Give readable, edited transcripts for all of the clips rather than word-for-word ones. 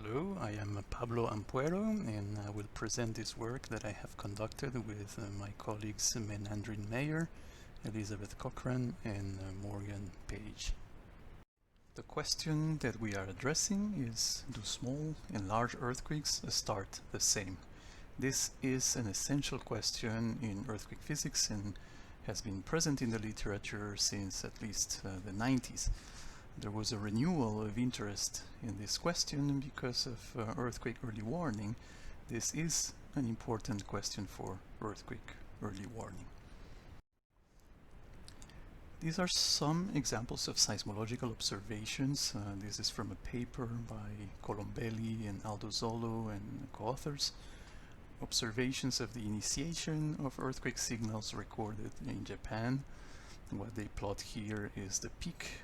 Hello, I am Pablo Ampuero, and I will present this work that I have conducted with my colleagues Meier, Elizabeth Cochran, and Morgan Page. The question that we are addressing is, do small and large earthquakes start the same? This is an essential question in earthquake physics and has been present in the literature since at least the 90s. There was a renewal of interest in this question because of earthquake early warning. This is an important question for earthquake early warning. These are some examples of seismological observations. This is from a paper by Colombelli and Aldozolo and co-authors. Observations of the initiation of earthquake signals recorded in Japan. What they plot here is the peak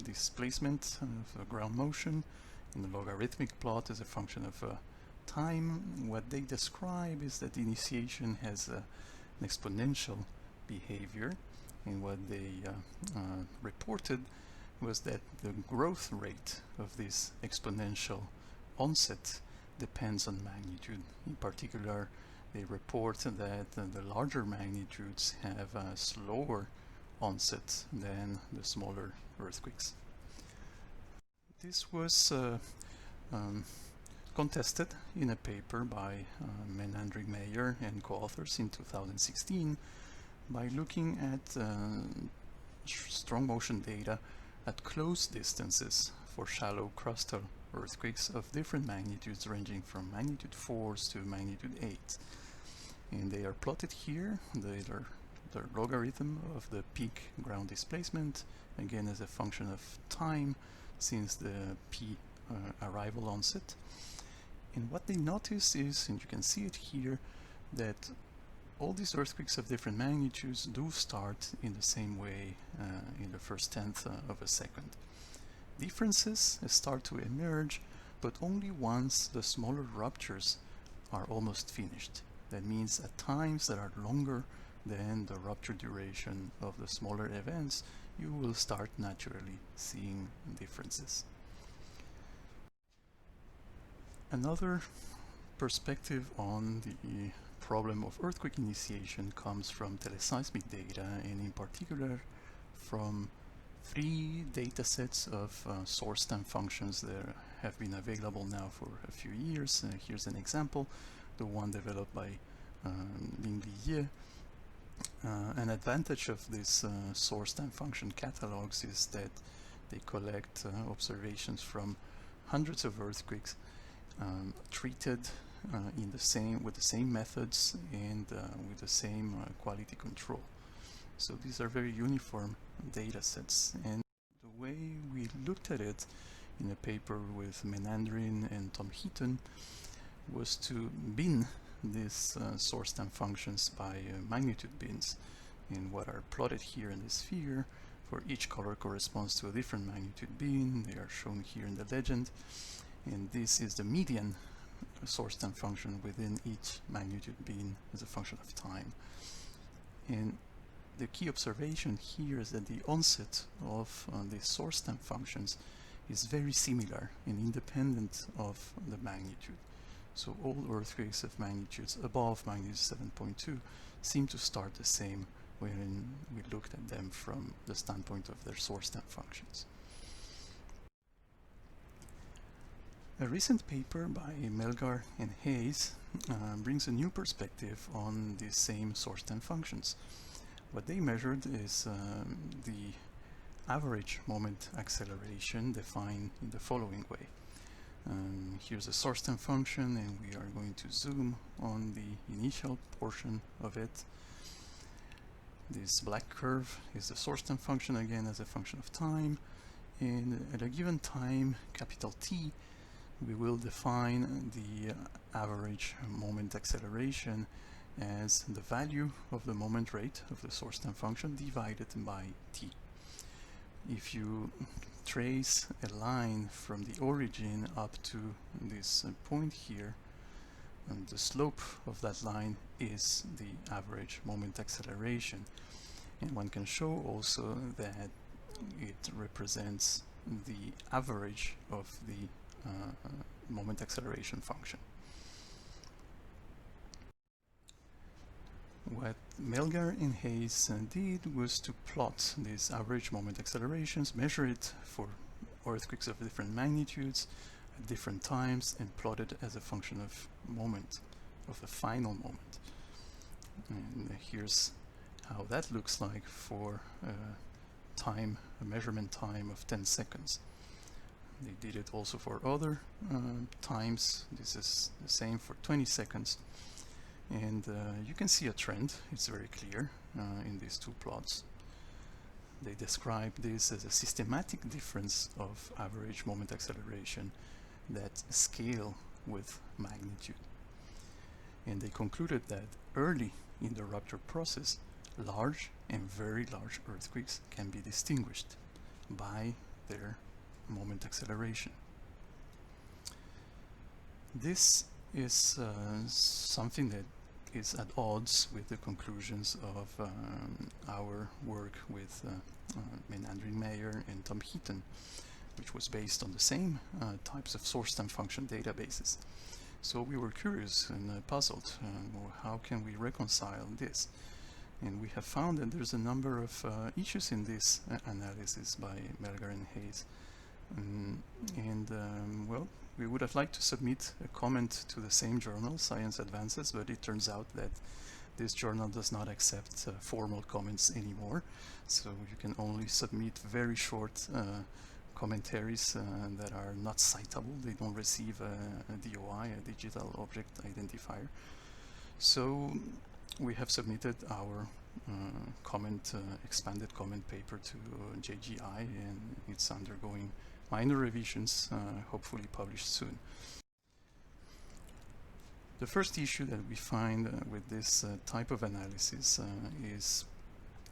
displacement of the ground motion in the logarithmic plot as a function of time. What they describe is that the initiation has an exponential behavior, and what they reported was that the growth rate of this exponential onset depends on magnitude. In particular, they report that the larger magnitudes have a slower onset than the smaller earthquakes. This was contested in a paper by Meier and co-authors in 2016 by looking at strong motion data at close distances for shallow crustal earthquakes of different magnitudes ranging from magnitude 4s to magnitude 8. And they are plotted here. The logarithm of the peak ground displacement, again as a function of time since the P arrival onset. And what they notice is, and you can see it here, that all these earthquakes of different magnitudes do start in the same way in the first tenth of a second. Differences start to emerge, but only once the smaller ruptures are almost finished. That means at times that are longer than the rupture duration of the smaller events, you will start naturally seeing differences. Another perspective on the problem of earthquake initiation comes from teleseismic data, and in particular from 3 datasets of source time functions that have been available now for a few years. Here's an example, the one developed by Meier. An advantage of these source time function catalogs is that they collect observations from hundreds of earthquakes treated with the same methods and with the same quality control. So these are very uniform data sets, and the way we looked at it in a paper with Menandrin and Tom Heaton was to bin these source time functions by magnitude bins, and what are plotted here in this figure for each color corresponds to a different magnitude bin. They are shown here in the legend, and this is the median source time function within each magnitude bin as a function of time. And the key observation here is that the onset of these source time functions is very similar and independent of the magnitude. So all earthquakes of magnitudes above magnitude 7.2 seem to start the same when we looked at them from the standpoint of their source time functions. A recent paper by Melgar and Hayes brings a new perspective on these same source time functions. What they measured is the average moment acceleration defined in the following way. Here's a source time function, and we are going to zoom on the initial portion of it. This black curve is the source time function, again as a function of time, and at a given time, capital T, we will define the average moment acceleration as the value of the moment rate of the source time function divided by t. If you trace a line from the origin up to this point here, and the slope of that line is the average moment acceleration. And one can show also that it represents the average of the moment acceleration function. What Meier and Hayes did was to plot these average moment accelerations, measure it for earthquakes of different magnitudes at different times, and plot it as a function of moment, of the final moment. And here's how that looks like for a measurement time of 10 seconds. They did it also for other times. This is the same for 20 seconds. And you can see a trend. It's very clear in these two plots. They describe this as a systematic difference of average moment acceleration that scale with magnitude. And they concluded that early in the rupture process, large and very large earthquakes can be distinguished by their moment acceleration. This is something that is at odds with the conclusions of our work with Meier and Tom Heaton, which was based on the same types of source time function databases. So we were curious and puzzled, how can we reconcile this? And we have found that there's a number of issues in this analysis by Meier and Hayes. Well, we would have liked to submit a comment to the same journal, Science Advances, but it turns out that this journal does not accept formal comments anymore. So you can only submit very short commentaries that are not citable. They don't receive a DOI, a digital object identifier. So we have submitted our expanded comment paper to JGI, and it's undergoing minor revisions, hopefully published soon. The first issue that we find with this type of analysis is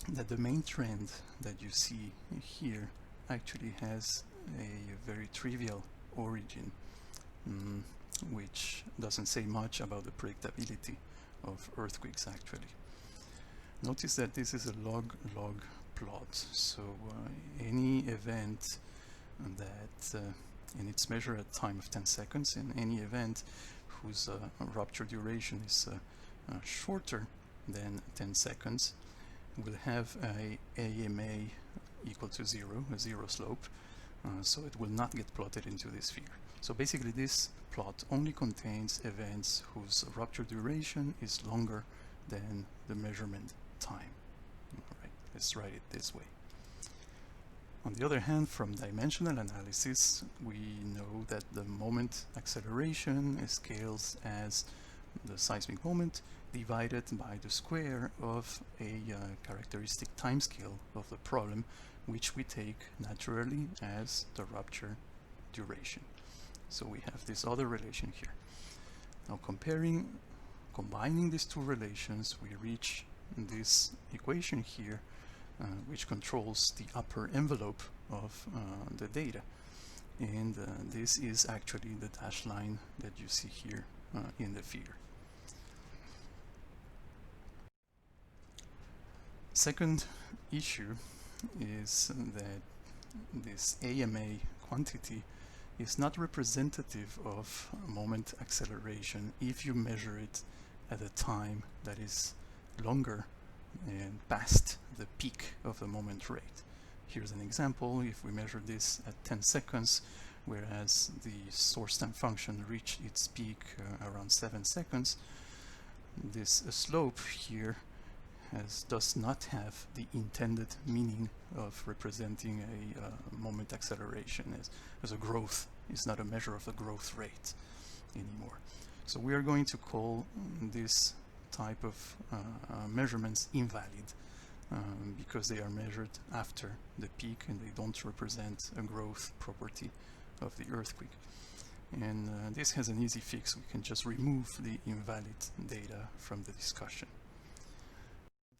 that the main trend that you see here actually has a very trivial origin, which doesn't say much about the predictability of earthquakes actually. Notice that this is a log-log plot, so any event that, and it's measured at time of 10 seconds, and any event whose rupture duration is shorter than 10 seconds will have a AMA equal to 0, a zero slope, so it will not get plotted into this figure. So basically this plot only contains events whose rupture duration is longer than the measurement time. All right, let's write it this way. On the other hand, from dimensional analysis, we know that the moment acceleration scales as the seismic moment divided by the square of a characteristic timescale of the problem, which we take naturally as the rupture duration. So we have this other relation here. Now combining these two relations, we reach this equation here, which controls the upper envelope of the data. And this is actually the dashed line that you see here in the figure. Second issue is that this AMA quantity is not representative of moment acceleration if you measure it at a time that is longer and past the peak of the moment rate. Here's an example. If we measure this at 10 seconds, whereas the source time function reached its peak around 7 seconds, this slope here does not have the intended meaning of representing a moment acceleration as a growth. It's not a measure of the growth rate anymore. So we are going to call this type of measurements invalid because they are measured after the peak and they don't represent a growth property of the earthquake. And this has an easy fix. We can just remove the invalid data from the discussion.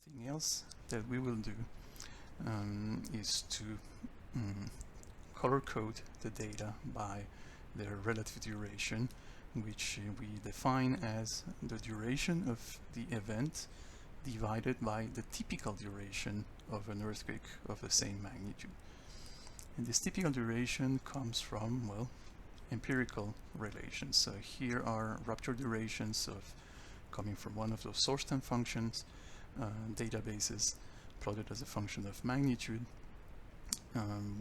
Something else that we will do is to color code the data by their relative duration, which we define as the duration of the event divided by the typical duration of an earthquake of the same magnitude. And this typical duration comes from, well, empirical relations. So here are rupture durations coming from one of those source time functions databases plotted as a function of magnitude.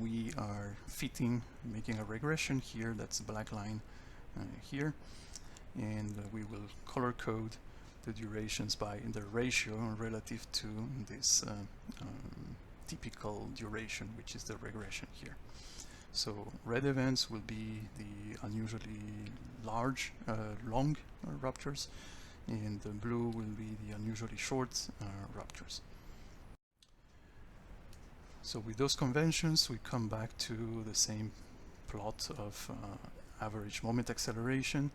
We are making a regression here, that's a black line here, and we will color code the durations by the ratio relative to this typical duration, which is the regression here. So red events will be the unusually long ruptures, and the blue will be the unusually short ruptures. So with those conventions, we come back to the same plot of average moment acceleration.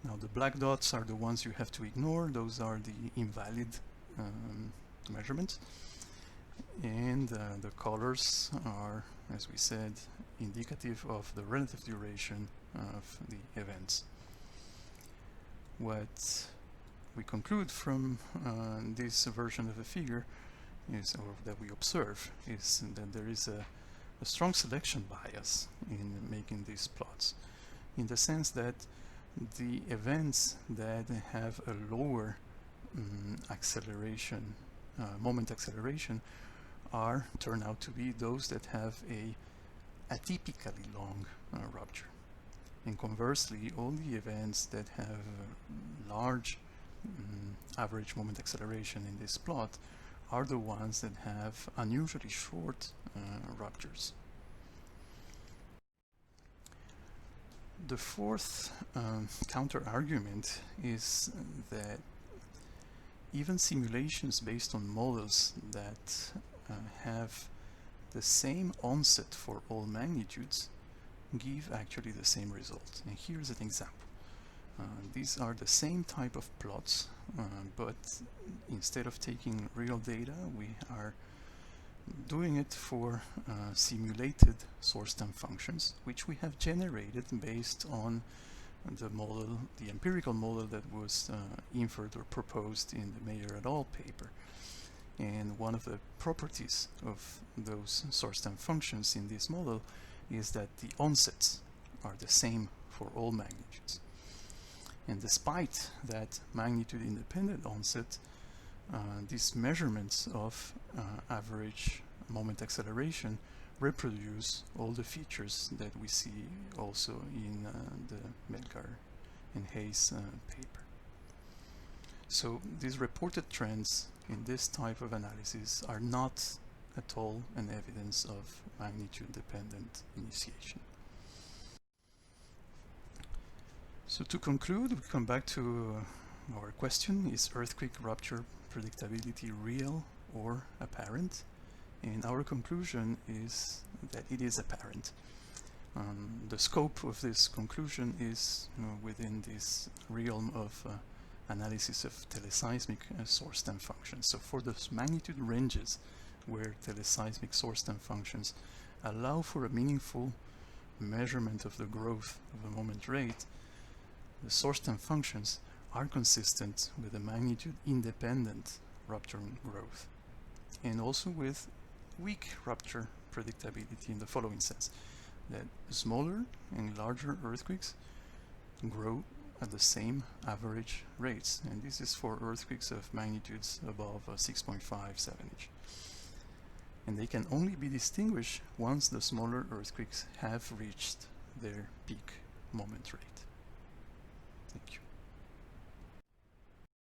Now the black dots are the ones you have to ignore. Those are the invalid measurements. And the colors are, as we said, indicative of the relative duration of the events. What we conclude from this version of the figure is, or that we observe, is that there is a strong selection bias in making these plots, in the sense that the events that have a lower acceleration, moment acceleration, turn out to be those that have a atypically long rupture. And conversely, all the events that have large average moment acceleration in this plot are the ones that have unusually short ruptures. The fourth counter-argument is that even simulations based on models that have the same onset for all magnitudes give actually the same result. And here's an example. These are the same type of plots, but instead of taking real data, we are doing it for simulated source time functions, which we have generated based on the model, the empirical model that was inferred or proposed in the Meier et al. Paper. And one of the properties of those source time functions in this model is that the onsets are the same for all magnitudes. And despite that magnitude independent onset, these measurements of average moment acceleration reproduce all the features that we see also in the Melgar and Hayes paper. So these reported trends in this type of analysis are not at all an evidence of magnitude dependent initiation. So to conclude, we come back to our question: is earthquake rupture predictability real or apparent? And our conclusion is that it is apparent. The scope of this conclusion is within this realm of analysis of teleseismic source time functions. So for those magnitude ranges where teleseismic source time functions allow for a meaningful measurement of the growth of a moment rate, the source time functions are consistent with a magnitude independent rupture growth, and also with weak rupture predictability in the following sense: that smaller and larger earthquakes grow at the same average rates, and this is for earthquakes of magnitudes above 6.57-ish. And they can only be distinguished once the smaller earthquakes have reached their peak moment rate. Thank you.